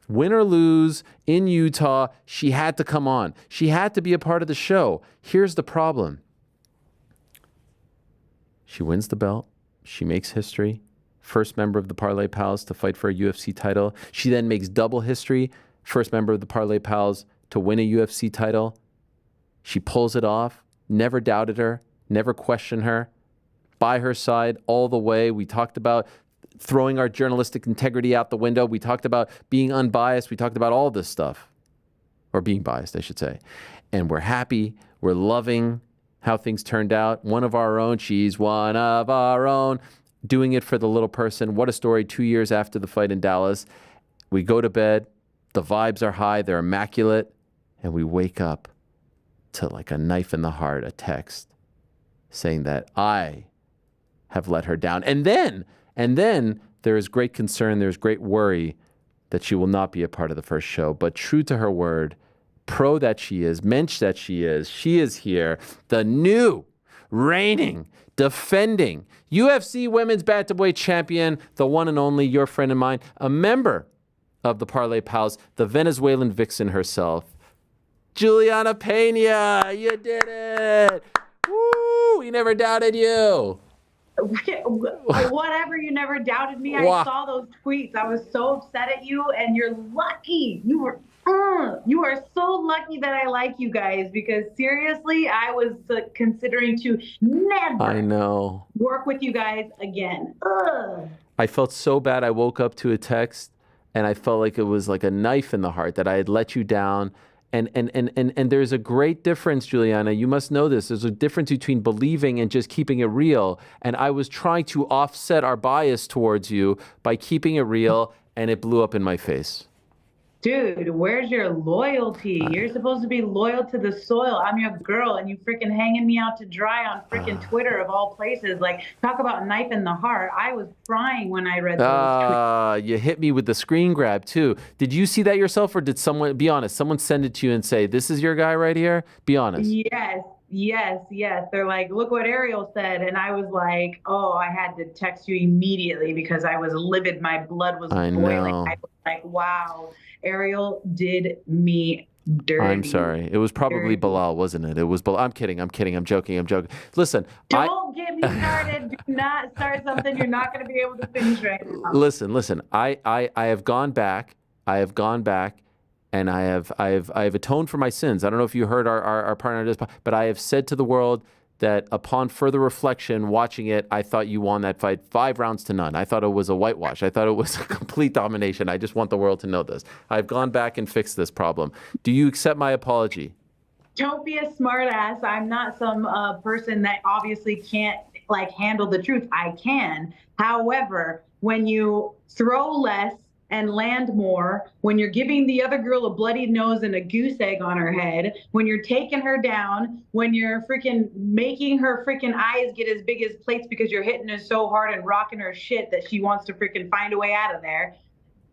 Win or lose in Utah, she had to come on. She had to be a part of the show. Here's the problem. She wins the belt. She makes history. First member of the Parlay Pals to fight for a UFC title. She then makes double history. First member of the Parlay Pals to win a UFC title. She pulls it off. Never doubted her. Never questioned her. By her side all the way. We talked about throwing our journalistic integrity out the window. We talked about being unbiased. We talked about all this stuff. Or being biased, I should say. And we're happy. We're loving how things turned out. One of our own. She's one of our own. Doing it for the little person. What a story. 2 years after the fight in Dallas. We go to bed. The vibes are high. They're immaculate. And we wake up to like a knife in the heart, a text saying that I have let her down. And then there is great concern, there's great worry that she will not be a part of the first show. But true to her word, pro that she is, mensch that she is here. The new, reigning, defending UFC Women's Bantamweight Champion, the one and only, your friend and mine, a member of the Parlay Pals, the Venezuelan vixen herself, Julianna Peña. You did it. Woo! We never doubted you. Whatever, you never doubted me. I saw those tweets. I was so upset at you, and you're lucky. You are so lucky that I like you guys, because seriously, I was considering to never work with you guys again. I felt so bad. I woke up to a text, and I felt like it was like a knife in the heart that I had let you down. And there's a great difference, Julianna. You must know this. There's a difference between believing and just keeping it real. And I was trying to offset our bias towards you by keeping it real, and it blew up in my face. Dude, where's your loyalty? You're supposed to be loyal to the soil. I'm your girl, and you freaking hanging me out to dry on freaking Twitter of all places. Like, talk about knife in the heart. I was crying when I read those tweets. You hit me with the screen grab, too. Did you see that yourself, or did someone, be honest, someone send it to you and say, this is your guy right here? Be honest. Yes. They're like, look what Ariel said. And I was like, oh, I had to text you immediately because I was livid. My blood was boiling. I was like, wow, Ariel did me dirty. I'm sorry. It was probably Bilal, wasn't it? It was Bilal. I'm kidding. I'm joking. Listen. Don't get me started. Do not start something you're not going to be able to finish right now. Listen. I have gone back. And I have atoned for my sins. I don't know if you heard our partner, but I have said to the world that upon further reflection, watching it, I thought you won that fight 5 rounds to none. I thought it was a whitewash. I thought it was a complete domination. I just want the world to know this. I've gone back and fixed this problem. Do you accept my apology? Don't be a smartass. I'm not some person that obviously can't handle the truth. I can. However, when you throw less and land more, when you're giving the other girl a bloody nose and a goose egg on her head, when you're taking her down, when you're freaking making her freaking eyes get as big as plates because you're hitting her so hard and rocking her shit that she wants to freaking find a way out of there,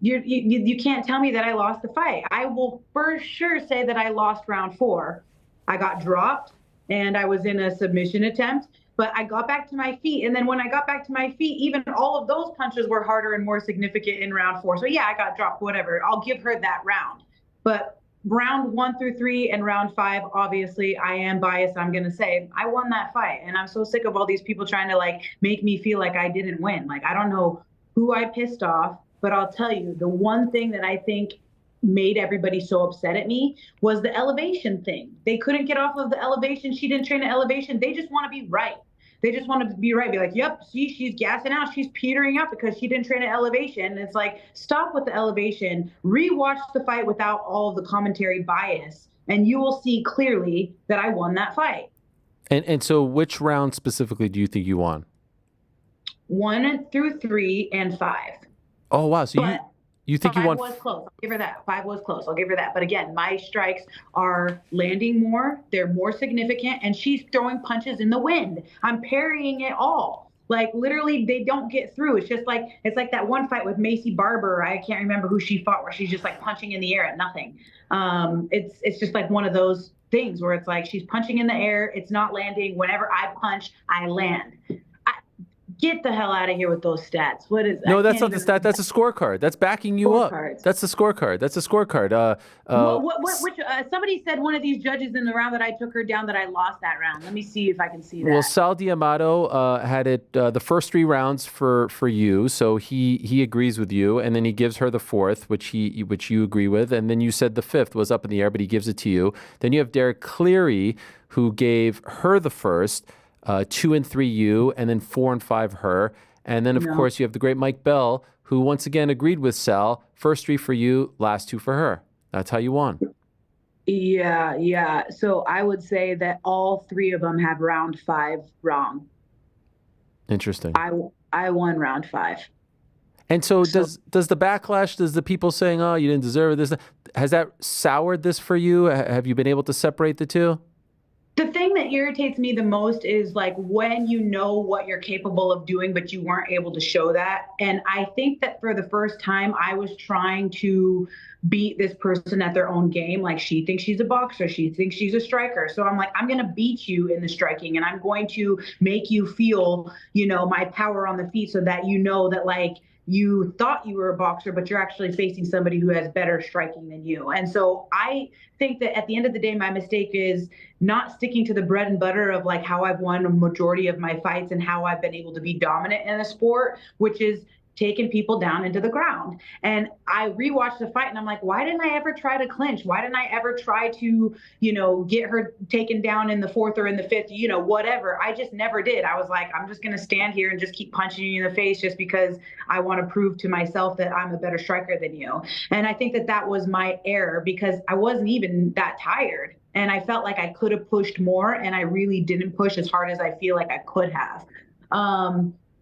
you can't tell me that I lost the fight. I will for sure say that I lost round 4. I got dropped and I was in a submission attempt, but I got back to my feet. And then when I got back to my feet, even all of those punches were harder and more significant in round 4. So yeah, I got dropped, whatever. I'll give her that round. But round 1 through 3 and round 5, obviously I am biased. I'm going to say I won that fight. And I'm so sick of all these people trying to make me feel like I didn't win. I don't know who I pissed off, but I'll tell you, the one thing that I think made everybody so upset at me was the elevation thing. They couldn't get off of the elevation. She didn't train the elevation. They just want to be right. They just want to be right. Be like, yep, see, she's gassing out. She's petering out because she didn't train an elevation. And it's like, stop with the elevation. Rewatch the fight without all of the commentary bias, and you will see clearly that I won that fight. And so which round specifically do you think you won? 1 through 3 and 5. Oh, wow. So you think you won? 5 was close. I'll give her that. 5 was close. I'll give her that. But again, my strikes are landing more. They're more significant. And she's throwing punches in the wind. I'm parrying it all. Literally, they don't get through. It's just it's like that one fight with Macy Barber. I can't remember who she fought, where she's just punching in the air at nothing. It's just one of those things where it's she's punching in the air. It's not landing. Whenever I punch, I land. Get the hell out of here with those stats. What is? No, that's not the stat. That's a scorecard. That's backing you up. That's the scorecard. That's a scorecard. Which somebody said one of these judges in the round that I took her down that I lost that round. Let me see if I can see that. Well, Sal D'Amato had it the first 3 rounds for you, so he agrees with you, and then he gives her the 4th, which you agree with, and then you said the 5th was up in the air, but he gives it to you. Then you have Derek Cleary, who gave her the 1st, 2 and 3 you, and then 4 and 5 her. And then, of course, you have the great Mike Bell, who once again agreed with Sal. First 3 for you, last 2 for her. That's how you won. Yeah. So I would say that all 3 of them have round 5 wrong. Interesting. I won round 5. And so does the backlash, does the people saying, oh, you didn't deserve this, has that soured this for you? Have you been able to separate the two? The thing that irritates me the most is like when you know what you're capable of doing, but you weren't able to show that. And I think that for the first time, I was trying to beat this person at their own game. Like she thinks she's a boxer. She thinks she's a striker. So I'm like, I'm going to beat you in the striking and I'm going to make you feel, my power on the feet so that you know that like, you thought you were a boxer, but you're actually facing somebody who has better striking than you. And so I think that at the end of the day, my mistake is not sticking to the bread and butter of like how I've won a majority of my fights and how I've been able to be dominant in a sport, which is taking people down into the ground. And I rewatched the fight and I'm like, why didn't I ever try to clinch? Why didn't I ever try to, get her taken down in the 4th or in the 5th, whatever. I just never did. I was like, I'm just going to stand here and just keep punching you in the face just because I want to prove to myself that I'm a better striker than you. And I think that that was my error because I wasn't even that tired. And I felt like I could have pushed more and I really didn't push as hard as I feel like I could have.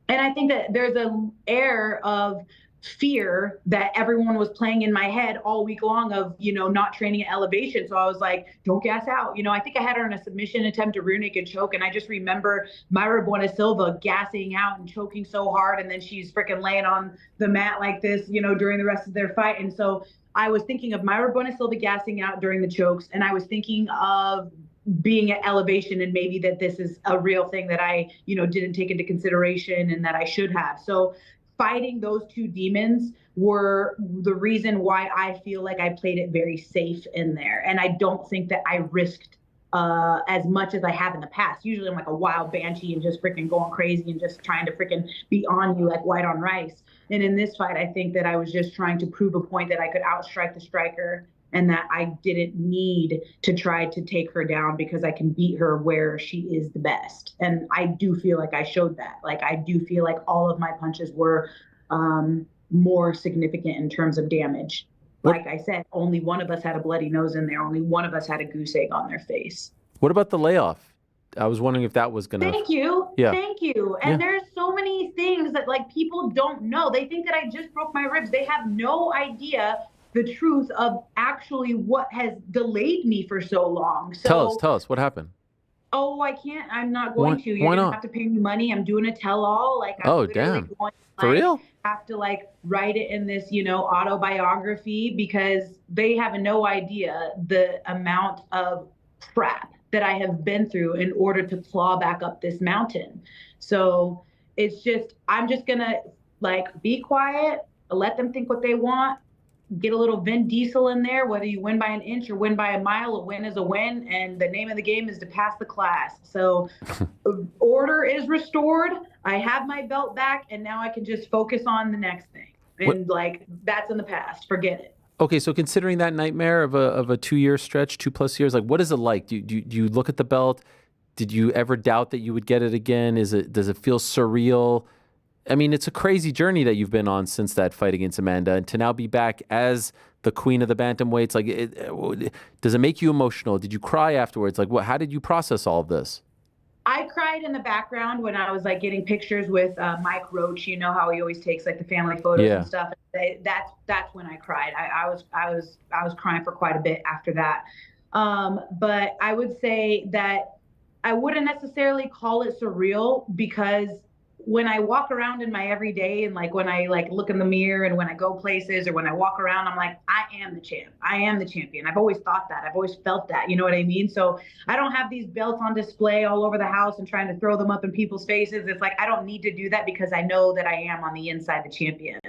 And I think that there's an air of fear that everyone was playing in my head all week long of, not training at elevation. So I was like, don't gas out. I think I had her in a submission attempt to rear naked choke. And I just remember Mayra Buena Silva gassing out and choking so hard. And then she's freaking laying on the mat like this, during the rest of their fight. And so I was thinking of Mayra Buena Silva gassing out during the chokes. And I was thinking of being at elevation and maybe that this is a real thing that I, didn't take into consideration and that I should have. So fighting those 2 demons were the reason why I feel like I played it very safe in there. And I don't think that I risked as much as I have in the past. Usually I'm like a wild banshee and just freaking going crazy and just trying to freaking be on you like white on rice. And in this fight, I think that I was just trying to prove a point that I could outstrike the striker and that I didn't need to try to take her down because I can beat her where she is the best. And I do feel like I showed that. Like, I do feel like all of my punches were more significant in terms of damage. Like I said, only one of us had a bloody nose in there. Only one of us had a goose egg on their face. What about the layoff? I was wondering if that was going to... Thank you. Yeah. Thank you. And there's so many things that like people don't know. They think that I just broke my ribs. They have no idea the truth of actually what has delayed me for so long. So tell us what happened. Oh, I can't. I'm not going to. You're why gonna not? have to pay me money. I'm doing a tell-all. Like, I'm damn. going to, For real? have to like write it in this, autobiography because they have no idea the amount of crap that I have been through in order to claw back up this mountain. So it's just, I'm just gonna like be quiet, let them think what they want. Get a little Vin Diesel in there, whether you win by an inch or win by a mile, a win is a win. And the name of the game is to pass the class. So order is restored. I have my belt back and now I can just focus on the next thing. And like, that's in the past, forget it. Okay. So considering that nightmare of a 2-year stretch, 2+ years, like what is it like? Do you look at the belt? Did you ever doubt that you would get it again? Does it feel surreal? I mean, it's a crazy journey that you've been on since that fight against Amanda, and to now be back as the queen of the bantamweights, like, does it make you emotional? Did you cry afterwards? Like, how did you process all of this? I cried in the background when I was like getting pictures with Mike Roach. You know how he always takes like the family photos and stuff. That's when I cried. I was crying for quite a bit after that. But I would say that I wouldn't necessarily call it surreal because when I walk around in my everyday and like when I like look in the mirror and when I go places or when I walk around, I'm like, I am the champ. I am the champion. I've always thought that. I've always felt that. You know what I mean? So I don't have these belts on display all over the house and trying to throw them up in people's faces. It's like I don't need to do that because I know that I am on the inside the champion.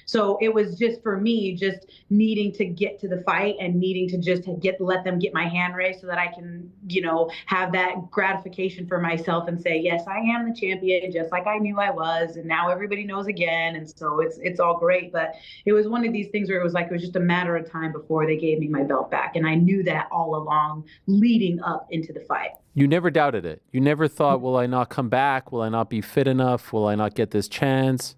So it was just for me, just needing to get to the fight and needing to just let them get my hand raised so that I can, you know, have that gratification for myself and say, yes, I am the champion, just like I knew I was, and now everybody knows again, and so it's all great. But it was one of these things where it was like it was just a matter of time before they gave me my belt back, and I knew that all along leading up into the fight. You never doubted it. You never thought, will I not come back? Will I not be fit enough? Will I not get this chance?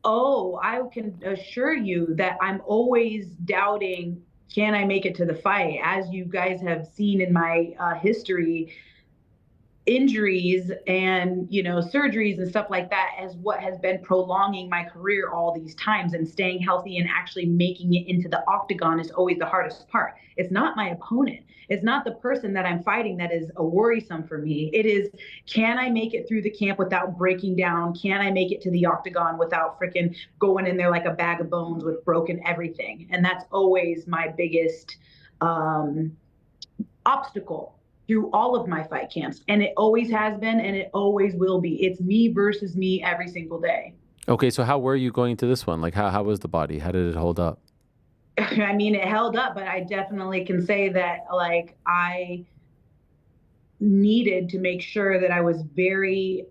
Oh, I can assure you that I'm always doubting, can I make it to the fight? As you guys have seen in my history, injuries and, you know, surgeries and stuff like that as what has been prolonging my career all these times, and staying healthy and actually making it into the octagon is always the hardest part. It's not my opponent. It's not the person that I'm fighting that is a worrisome for me. It is, can I make it through the camp without breaking down? Can I make it to the octagon without freaking going in there like a bag of bones with broken everything? And that's always my biggest obstacle through all of my fight camps. And it always has been, and it always will be. It's me versus me every single day. Okay, so how were you going into this one? Like, how was the body? How did it hold up? I mean, it held up, but I definitely can say that, like, I needed to make sure that I was very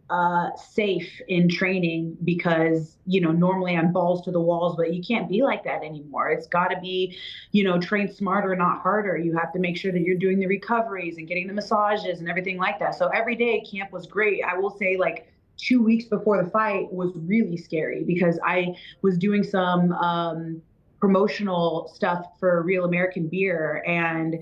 safe in training because, you know, normally I'm balls to the walls, but you can't be like that anymore. It's got to be, you know, train smarter, not harder. You have to make sure that you're doing the recoveries and getting the massages and everything like that. So every day camp was great. I will say, like, 2 weeks before the fight was really scary because I was doing some promotional stuff for Real American Beer, and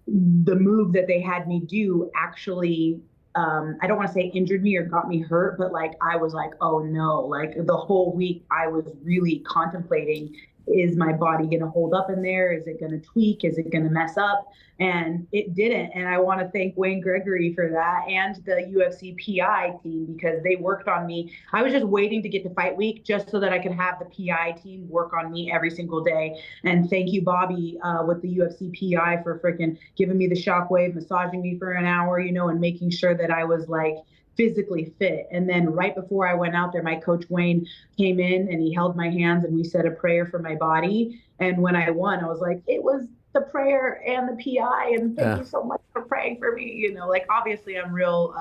the move that they had me do actually, I don't want to say injured me or got me hurt, but like I was like, oh no, like the whole week I was really contemplating, is my body going to hold up in there? Is it going to tweak? Is it going to mess up? And it didn't. And I want to thank Wayne Gregory for that, and the UFC PI team, because they worked on me. I was just waiting to get to fight week just so that I could have the PI team work on me every single day. And thank you, Bobby, with the UFC PI, for freaking giving me the shockwave, massaging me for an hour, you know, and making sure that I was like physically fit. And then right before I went out there, my coach Wayne came in and he held my hands and we said a prayer for my body. And when I won, I was like, it was the prayer and the PI, and thank you so much for praying for me. You know, like obviously I'm real,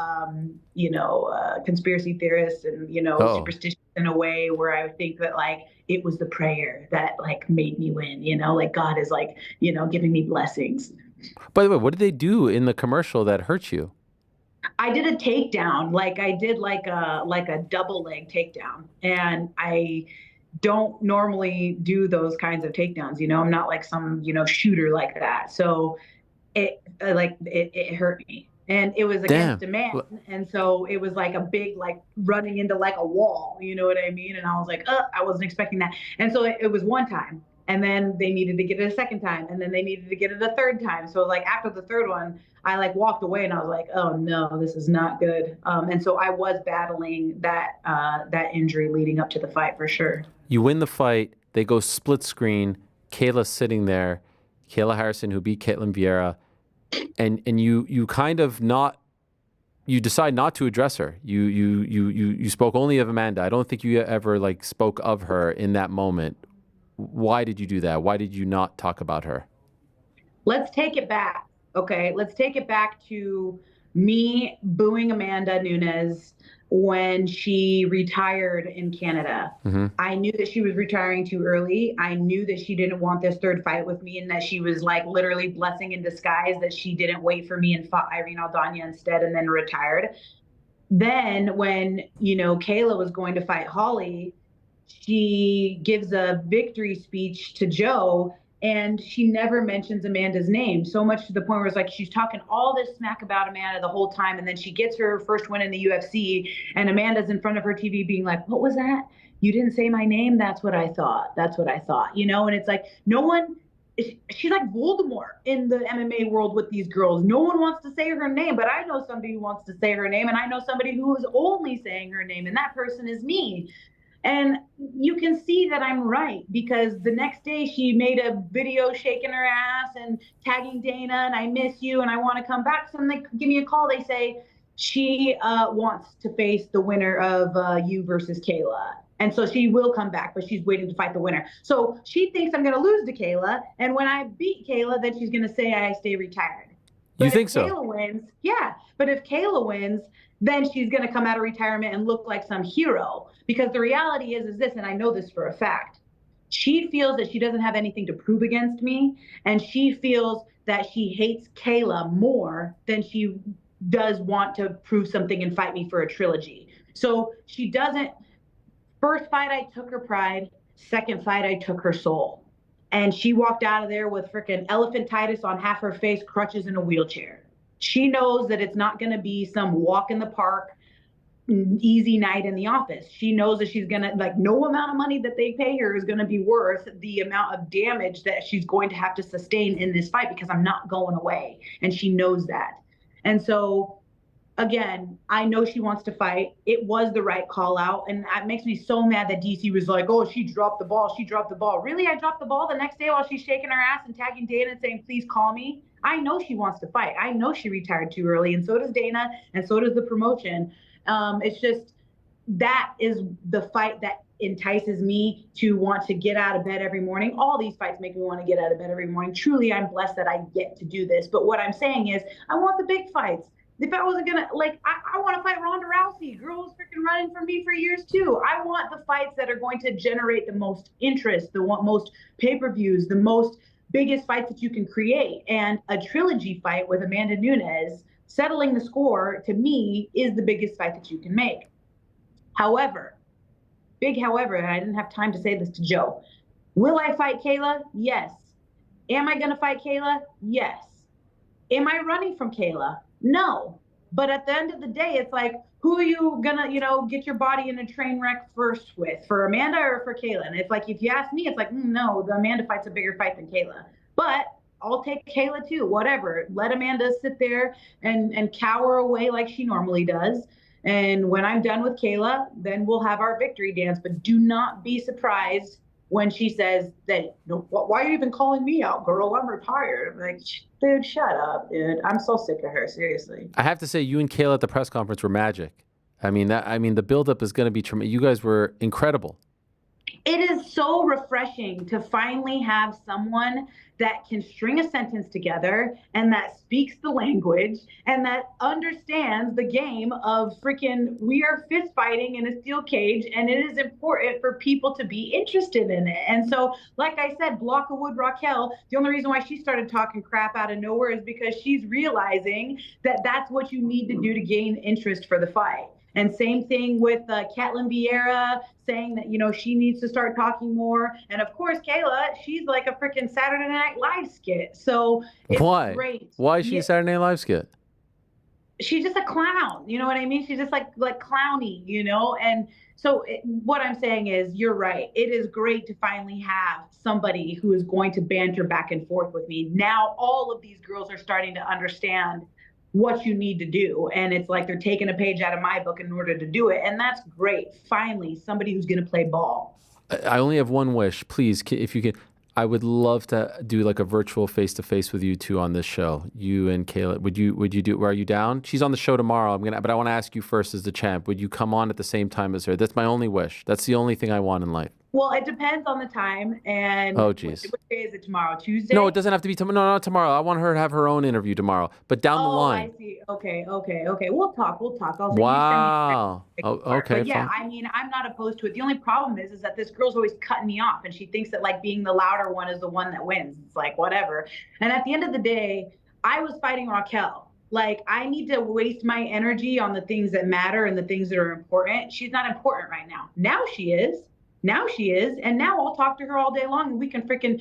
conspiracy theorist and, you know, superstitious in a way where I think that like it was the prayer that like made me win, you know, like God is like, you know, giving me blessings. By the way, what did they do in the commercial that hurt you? I did a takedown, like I did like a double leg takedown, and I don't normally do those kinds of takedowns. You know, I'm not like some, you know, shooter like that. So it hurt me, and it was against a man, and so it was like a big like running into like a wall. You know what I mean? And I was like, I wasn't expecting that, and so it was one time. And then they needed to get it a second time, and then they needed to get it a third time. So like after the third one, I like walked away and I was like, oh no, this is not good. And so I was battling that injury leading up to the fight for sure. You win the fight. They go split screen. Kayla's sitting there. Kayla Harrison, who beat Ketlen Vieira, and you kind of not. You decide not to address her. You spoke only of Amanda. I don't think you ever like spoke of her in that moment. Why did you do that? Why did you not talk about her? Let's take it back. Okay, let's take it back to me booing Amanda Nunes when she retired in Canada. Mm-hmm. I knew that she was retiring too early. I knew that she didn't want this third fight with me, and that she was like literally blessing in disguise that she didn't wait for me and fought Irene Aldana instead and then retired. Then when, you know, Kayla was going to fight Holly, she gives a victory speech to Joe, and she never mentions Amanda's name, so much to the point where it's like she's talking all this smack about Amanda the whole time, and then she gets her first win in the UFC, and Amanda's in front of her TV being like, what was that? You didn't say my name? That's what I thought. That's what I thought, you know? And it's like, no one she's like Voldemort in the MMA world with these girls. No one wants to say her name, but I know somebody who wants to say her name, and I know somebody who is only saying her name, and that person is me. And you can see that I'm right, because the next day she made a video shaking her ass and tagging Dana, and I miss you and I want to come back. So they give me a call. They say she wants to face the winner of you versus Kayla. And so she will come back, but she's waiting to fight the winner. So she thinks I'm going to lose to Kayla. And when I beat Kayla, then she's going to say I stay retired. You But think if so? Kayla wins, yeah. But if Kayla wins, then she's going to come out of retirement and look like some hero. Because the reality is this, and I know this for a fact. She feels that she doesn't have anything to prove against me, and she feels that she hates Kayla more than she does want to prove something and fight me for a trilogy. So she doesn't. First fight, I took her pride. Second fight, I took her soul. And she walked out of there with freaking elephantitis on half her face, crutches, in a wheelchair. She knows that it's not going to be some walk in the park, easy night in the office. She knows that she's going to, like, no amount of money that they pay her is going to be worth the amount of damage that she's going to have to sustain in this fight, because I'm not going away. And she knows that. And so, again, I know she wants to fight. It was the right call out. And it makes me so mad that DC was like, oh, she dropped the ball. She dropped the ball. Really? I dropped the ball the next day while she's shaking her ass and tagging Dana and saying, please call me. I know she wants to fight. I know she retired too early. And so does Dana. And so does the promotion. It's just, that is the fight that entices me to want to get out of bed every morning. All these fights make me want to get out of bed every morning. Truly, I'm blessed that I get to do this. But what I'm saying is, I want the big fights. If I wasn't gonna, like, I want to fight Ronda Rousey. Girl was freaking running for me for years too. I want the fights that are going to generate the most interest, the most pay-per-views, the most biggest fights that you can create. And a trilogy fight with Amanda Nunes, settling the score, to me, is the biggest fight that you can make. However, big however, and I didn't have time to say this to Joe. Will I fight Kayla? Yes. Am I gonna fight Kayla? Yes. Am I running from Kayla? No. But at the end of the day, it's like, who are you gonna, get your body in a train wreck first with? For Amanda or for Kayla? And it's like, if you ask me, it's like, no, the Amanda fight's a bigger fight than Kayla. But I'll take Kayla too, whatever. Let Amanda sit there and cower away like she normally does. And when I'm done with Kayla, then we'll have our victory dance. But do not be surprised when she says that, why are you even calling me out, girl? I'm retired. I'm like, dude, shut up, dude. I'm so sick of her, seriously. I have to say, you and Kayla at the press conference were magic. I mean, the buildup is going to be tremendous. You guys were incredible. It is so refreshing to finally have someone that can string a sentence together and that speaks the language and that understands the game of freaking, we are fist fighting in a steel cage, and it is important for people to be interested in it. And so, like I said, Block of Wood Raquel, the only reason why she started talking crap out of nowhere is because she's realizing that that's what you need to do to gain interest for the fight. And same thing with Catlin Vieira saying that, she needs to start talking more. And of course, Kayla, she's like a freaking Saturday Night Live skit. So it's great. Why is she a Saturday Night Live skit? She's just a clown. You know what I mean? She's just like clowny, And so what I'm saying is, you're right. It is great to finally have somebody who is going to banter back and forth with me. Now all of these girls are starting to understand what you need to do. And it's like they're taking a page out of my book in order to do it. And that's great. Finally, somebody who's going to play ball. I only have one wish. Please, if you can, I would love to do like a virtual face-to-face with you two on this show. You and Kayla. Would you do, are you down? She's on the show tomorrow. But I want to ask you first as the champ. Would you come on at the same time as her? That's my only wish. That's the only thing I want in life. Well, it depends on the time. And oh, geez. What day is it tomorrow? Tuesday? No, it doesn't have to be tomorrow. No, not tomorrow. I want her to have her own interview tomorrow. But down the line. I see. Okay. We'll talk. I'll wow. Okay. But yeah, fine. I mean, I'm not opposed to it. The only problem is that this girl's always cutting me off, and she thinks that like being the louder one is the one that wins. It's like, whatever. And at the end of the day, I was fighting Raquel. Like, I need to waste my energy on the things that matter and the things that are important. She's not important right now. Now she is. And now I'll talk to her all day long, and we can freaking,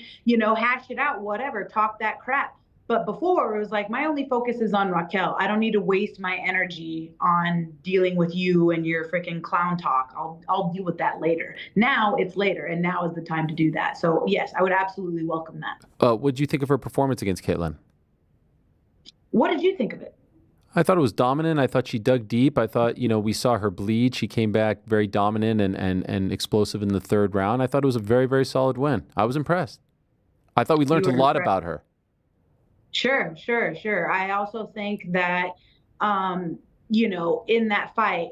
hash it out, whatever, talk that crap. But before, it was like, my only focus is on Raquel. I don't need to waste my energy on dealing with you and your freaking clown talk. I'll deal with that later. Now it's later, and now is the time to do that. So yes, I would absolutely welcome that. What did you think of her performance against Caitlin? What did you think of it? I thought it was dominant. I thought she dug deep. I thought, we saw her bleed. She came back very dominant and explosive in the third round. I thought it was a very, very solid win. I was impressed. I thought we learned a lot about her. Sure. I also think that, in that fight,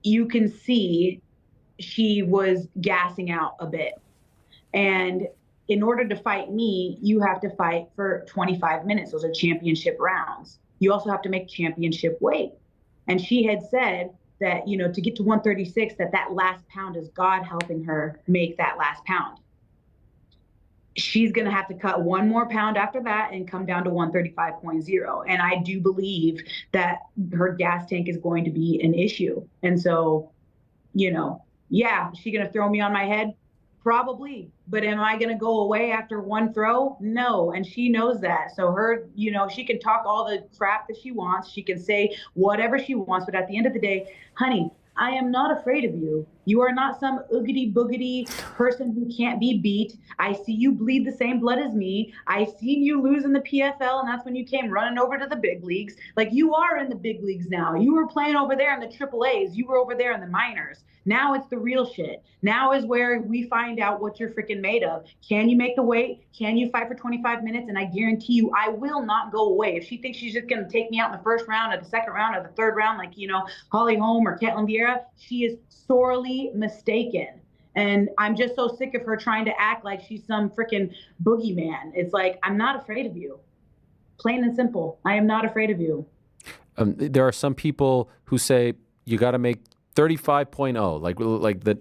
you can see she was gassing out a bit. And in order to fight me, you have to fight for 25 minutes. Those are championship rounds. You also have to make championship weight. And she had said that, to get to 136, that last pound is God helping her make that last pound. She's going to have to cut one more pound after that and come down to 135.0. And I do believe that her gas tank is going to be an issue. And so, yeah, is she going to throw me on my head? Probably. But am I going to go away after one throw? No. And she knows that. So her, she can talk all the crap that she wants. She can say whatever she wants. But at the end of the day, honey, I am not afraid of you. You are not some oogity boogity person who can't be beat. I see you bleed the same blood as me. I seen you lose in the PFL, and that's when you came running over to the big leagues. Like, you are in the big leagues now. You were playing over there in the AAAs. You were over there in the minors. Now it's the real shit. Now is where we find out what you're freaking made of. Can you make the weight? Can you fight for 25 minutes? And I guarantee you, I will not go away. If she thinks she's just going to take me out in the first round or the second round or the third round, like, Holly Holm or Ketlin Vieira, she is sorely mistaken. And I'm just so sick of her trying to act like she's some freaking boogeyman. It's like, I'm not afraid of you. Plain and simple. I am not afraid of you. There are some people who say you got to make 35.0, like that.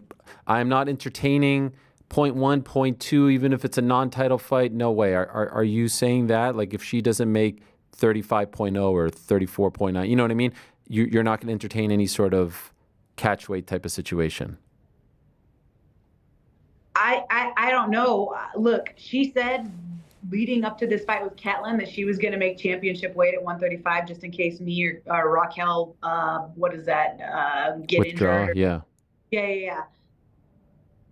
I am not entertaining 0.1, 0.2, even if it's a non-title fight. No way. Are you saying that? Like, if she doesn't make 35.0 or 34.9, you know what I mean? You're not going to entertain any sort of catch weight type of situation. I don't know. Look, she said leading up to this fight with Ketlin that she was going to make championship weight at 135 just in case me or Raquel, get Withdraw, injured. Yeah.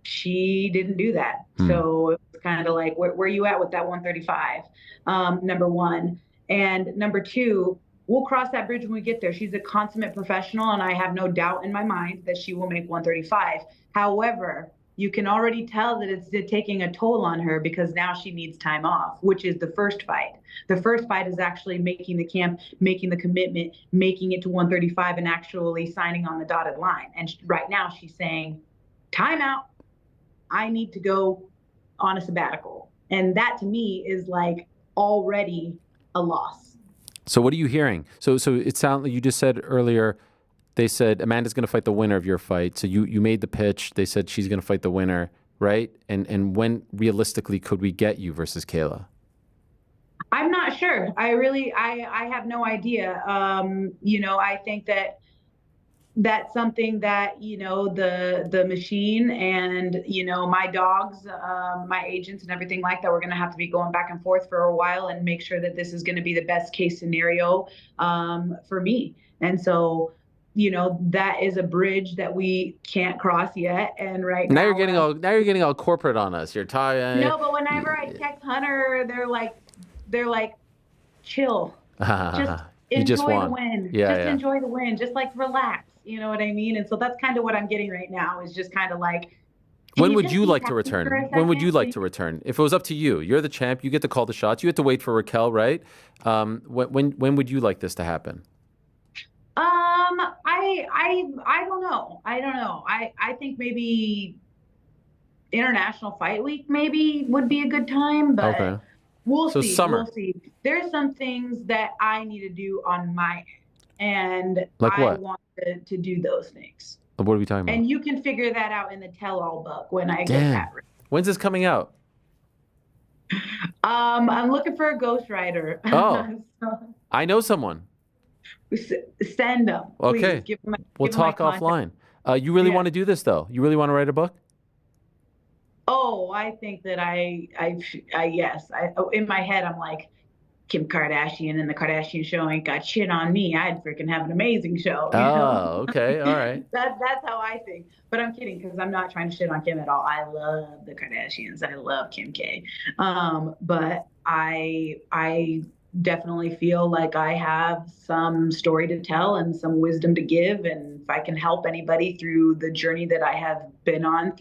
She didn't do that. So it was kind of like, where are you at with that 135? Number one. And number two, we'll cross that bridge when we get there. She's a consummate professional, and I have no doubt in my mind that she will make 135. However, you can already tell that it's taking a toll on her because now she needs time off, which is the first fight. The first fight is actually making the camp, making the commitment, making it to 135 and actually signing on the dotted line. And right now she's saying, time out. I need to go on a sabbatical. And that to me is like already a loss. So what are you hearing? So it sounds like you just said earlier, they said Amanda's going to fight the winner of your fight. So you made the pitch. They said she's going to fight the winner, right? And when realistically could we get you versus Kayla? I'm not sure. I have no idea. I think that that's something that, the machine and, my dogs, my agents and everything like that, we're going to have to be going back and forth for a while and make sure that this is going to be the best case scenario for me. And so, that is a bridge that we can't cross yet. And now you're getting all corporate on us. You're tired. No, but whenever I text Hunter, they're like, chill. Just enjoy the win. Enjoy the win. Just like relax. You know what I mean? And so that's kind of what I'm getting right now is just kind of like. When would you like to return? When would you like to return? If it was up to you, you're the champ. You get to call the shots. You have to wait for Raquel, right? When would you like this to happen? I don't know. I think maybe International Fight Week maybe would be a good time, but okay. We'll see. Summer. We'll see. There's some things that I need to do on my end, and like I want to do those things. What are we talking about? And you can figure that out in the tell-all book when I get that. When's this coming out? I'm looking for a ghostwriter. Oh, so, I know someone. Send them. Okay. We'll talk offline. You really want to do this, though? You really want to write a book? Oh, I think that yes. In my head, I'm like, Kim Kardashian and the Kardashian Show ain't got shit on me. I'd freaking have an amazing show, you know? Oh, okay. All right. That's how I think. But I'm kidding because I'm not trying to shit on Kim at all. I love the Kardashians. I love Kim K. But I definitely feel like I have some story to tell and some wisdom to give. And if I can help anybody through the journey that I have been on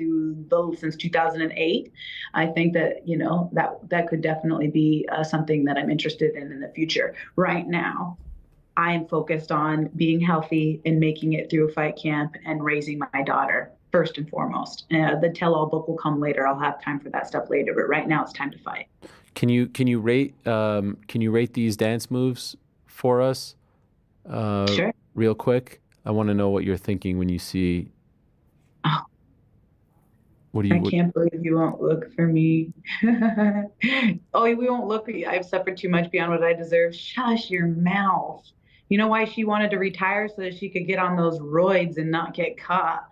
since 2008, I think that, that could definitely be something that I'm interested in the future. Right now, I am focused on being healthy and making it through a fight camp and raising my daughter first and foremost. The tell-all book will come later. I'll have time for that stuff later, but right now it's time to fight. Can you rate these dance moves for us? Sure. Real quick. I want to know what you're thinking when you see. Oh, what do you? I can't believe you won't look for me. Oh, we won't look at you. I've suffered too much beyond what I deserve. Shush your mouth. You know why she wanted to retire so that she could get on those roids and not get caught.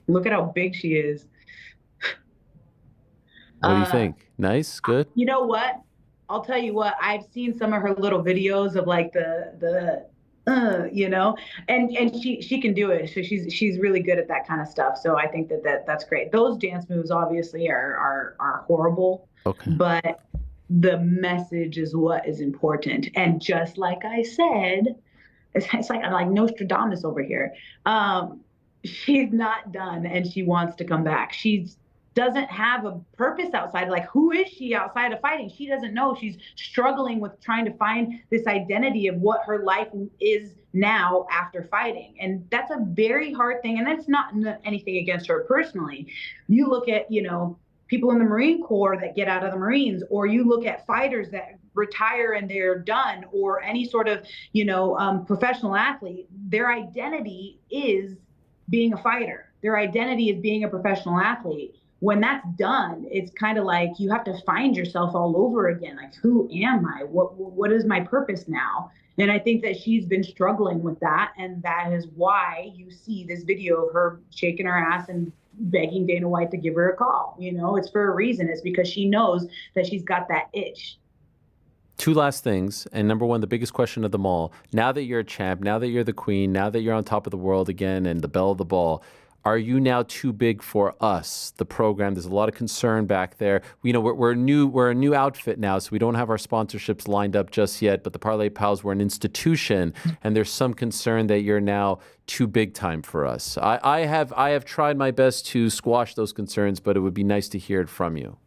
Look at how big she is. What do you think? Nice, good. You know what? I'll tell you what. I've seen some of her little videos of like and she can do it. So she's really good at that kind of stuff. So I think that's great. Those dance moves obviously are horrible. Okay. But the message is what is important. And just like I said, it's like I'm like Nostradamus over here. She's not done and she wants to come back. She doesn't have a purpose outside. Like, who is she outside of fighting? She doesn't know. She's struggling with trying to find this identity of what her life is now after fighting. And that's a very hard thing. And that's not anything against her personally. You look at, people in the Marine Corps that get out of the Marines, or you look at fighters that retire and they're done, or any sort of, professional athlete, their identity is being a fighter. Their identity is being a professional athlete. When that's done, it's kind of like you have to find yourself all over again. Like, who am I? What is my purpose now? And I think that she's been struggling with that. And that is why you see this video of her shaking her ass and begging Dana White to give her a call. It's for a reason. It's because she knows that she's got that itch. Two last things. And number one, the biggest question of them all. Now that you're a champ, now that you're the queen, now that you're on top of the world again and the belle of the ball, are you now too big for us, the program? There's a lot of concern back there. We're a new outfit now, so we don't have our sponsorships lined up just yet. But the Parlay Pals, we're an institution, and there's some concern that you're now too big time for us. I have tried my best to squash those concerns, but it would be nice to hear it from you.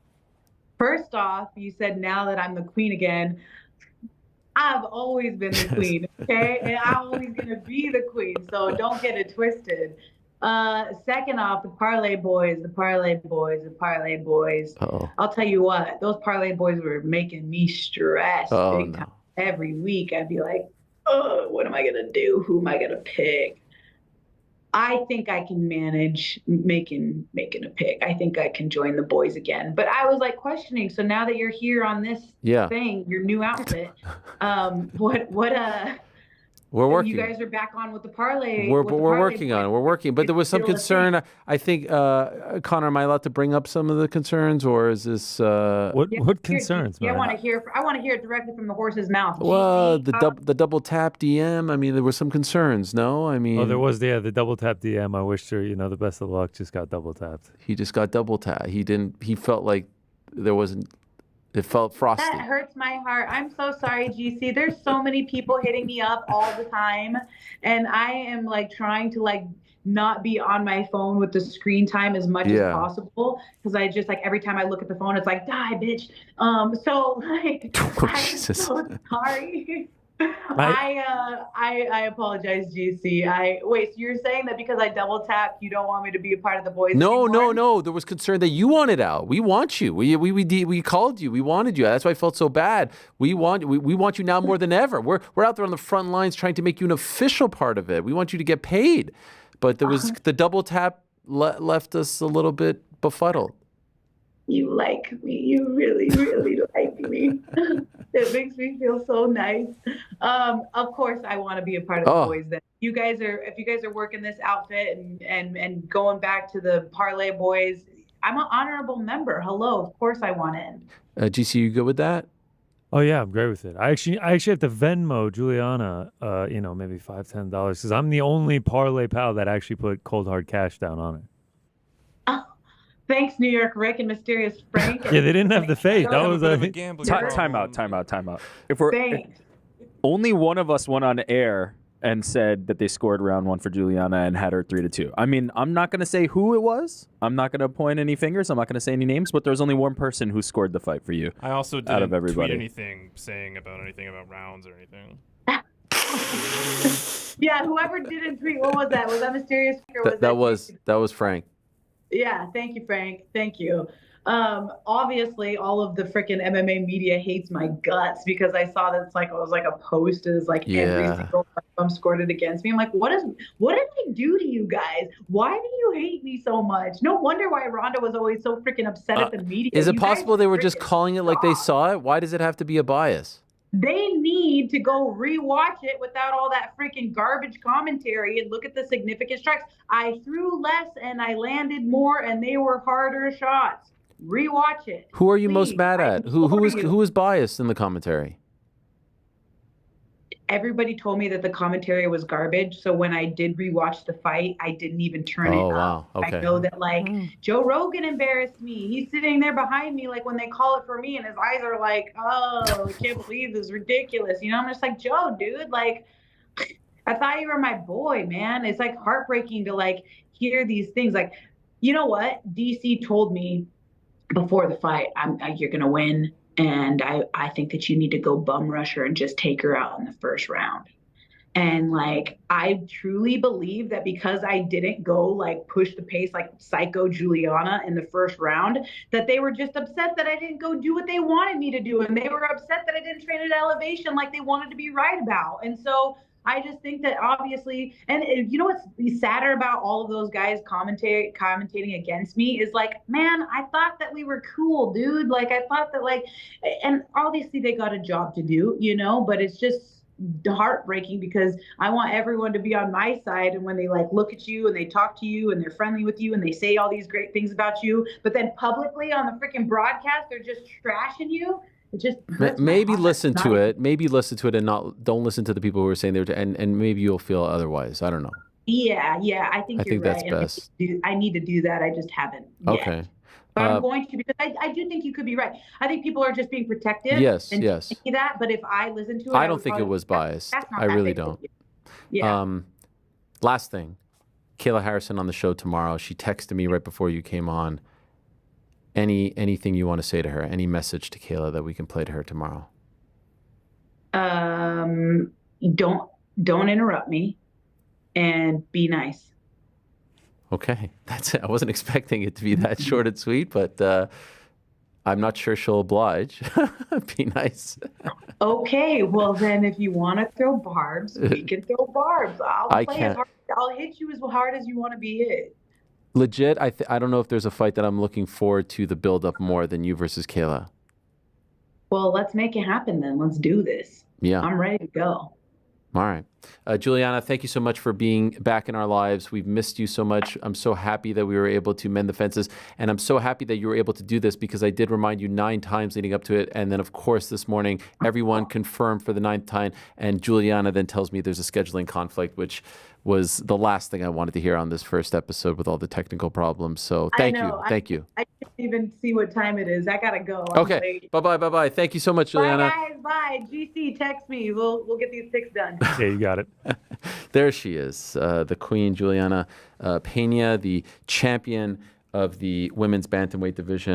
First off, you said now that I'm the queen again. I've always been the queen, okay? And I'm always gonna be the queen, so don't get it twisted. Second off, the Parlay Boys. Uh-oh. I'll tell you what, those Parlay Boys were making me stressed big time. Every week I'd be like, oh, what am I gonna do? Who am I gonna pick? I think I can manage making a pick. I think I can join the boys again. But I was like questioning. So now that you're here on this thing, your new outfit, we're working. You guys are back on with the parlay. We're working on it. We're working. But there was some concern. I think, Connor, am I allowed to bring up some of the concerns, or is this what concerns? I want to hear it directly from the horse's mouth. Well, the double tap DM. I mean, there were some concerns. No, I mean, there was the double tap DM. I wish her the best of luck. Just got double tapped. He just got double tapped. He didn't. He felt like there wasn't. It felt frosty. That hurts my heart. I'm so sorry, GC. There's so many people hitting me up all the time. And I am like trying to not be on my phone with the screen time as much as possible. Because I just every time I look at the phone, it's like, die, bitch. So I'm so sorry. I apologize, GC. Wait, so you're saying that because I double tapped, you don't want me to be a part of the boys? No. There was concern that you wanted out. We want you. We called you. We wanted you. That's why I felt so bad. We want you now more than ever. We're out there on the front lines trying to make you an official part of it. We want you to get paid. But there was the double tap left us a little bit befuddled. You like me. You really, really like me. It makes me feel so nice. Of course, I want to be a part of the boys then. you guys are working this outfit and going back to the Parlay Boys, I'm an honorable member. Hello, of course I want in. GC, you good with that? Oh yeah, I'm great with it. I actually have to Venmo Juliana, maybe $5-10 because I'm the only parlay pal that actually put cold hard cash down on it. Thanks, New York Rick and Mysterious Frank. Yeah, they didn't have the faith. That was a gambling Time out. If only one of us went on air and said that they scored round 1 for Julianna and had her 3-2. I mean, I'm not going to say who it was. I'm not going to point any fingers. I'm not going to say any names, but there was only one person who scored the fight for you. I also didn't out of everybody. tweet anything saying about anything about rounds or anything. Yeah, whoever didn't tweet, what was that? Was that Mysterious Frank or that was Frank. Yeah, thank you, Frank. Thank you. Obviously, all of the freaking MMA media hates my guts because I saw that it was like a post is like every single one scored it against me. I'm like, what did I do to you guys? Why do you hate me so much? No wonder why Ronda was always so freaking upset at the media. Is it possible they were just calling it like they saw it? Why does it have to be a bias? They need to go rewatch it without all that freaking garbage commentary and look at the significant strikes. I threw less and I landed more and they were harder shots. Rewatch it. Who are you most mad at? Who was biased in the commentary? Everybody told me that the commentary was garbage. So when I did rewatch the fight, I didn't even turn it up. Wow. Okay. I know that Joe Rogan embarrassed me. He's sitting there behind me, like when they call it for me, and his eyes are like, oh, I can't believe this is ridiculous. I'm just like, Joe, dude, like, I thought you were my boy, man. It's like heartbreaking to hear these things. Like, you know what? DC told me before the fight, you're gonna win. And I think that you need to go bum rush her and just take her out in the first round. And I truly believe that because I didn't go push the pace like psycho Julianna in the first round, that they were just upset that I didn't go do what they wanted me to do. And they were upset that I didn't train at elevation like they wanted to be right about. And so I just think that obviously, and you know what's sadder about all of those guys commentating against me is man, I thought that we were cool, dude. I thought that and obviously they got a job to do, but it's just heartbreaking because I want everyone to be on my side. And when they look at you and they talk to you and they're friendly with you and they say all these great things about you, but then publicly on the freaking broadcast, they're just trashing you. It just maybe listen to it and don't listen to the people who are saying and maybe you'll feel otherwise. I don't know. Yeah, I think you're that's right. best. I need to do that. I just haven't yet. Okay. But I'm going to because I do think you could be right. I think people are just being protective. Yes. That, but if I listen to it, I don't think it was biased. I really don't. Yeah. Last thing, Kayla Harrison on the show tomorrow. She texted me right before you came on. Anything you want to say to her? Any message to Kayla that we can play to her tomorrow? Don't interrupt me, and be nice. Okay, that's it. I wasn't expecting it to be that short and sweet, but I'm not sure she'll oblige. Be nice. Okay, well then, if you want to throw barbs, we can throw barbs. I'll hit you as hard as you want to be hit. Legit, I don't know if there's a fight that I'm looking forward to the build up more than you versus Kayla. Well, let's make it happen then. Let's do this. Yeah. I'm ready to go. All right. Julianna, thank you so much for being back in our lives. We've missed you so much. I'm so happy that we were able to mend the fences. And I'm so happy that you were able to do this because I did remind you 9 times leading up to it. And then, of course, this morning, everyone confirmed for the 9th time. And Julianna then tells me there's a scheduling conflict, which was the last thing I wanted to hear on this first episode with all the technical problems. So thank you. Thank you. I can't even see what time it is. I got to go. Okay. Bye-bye. Thank you so much, Julianna. Bye, guys. Bye. GC, text me. We'll get these picks done. Yeah, you got it. There she is, the queen, Julianna Peña, the champion of the women's bantamweight division.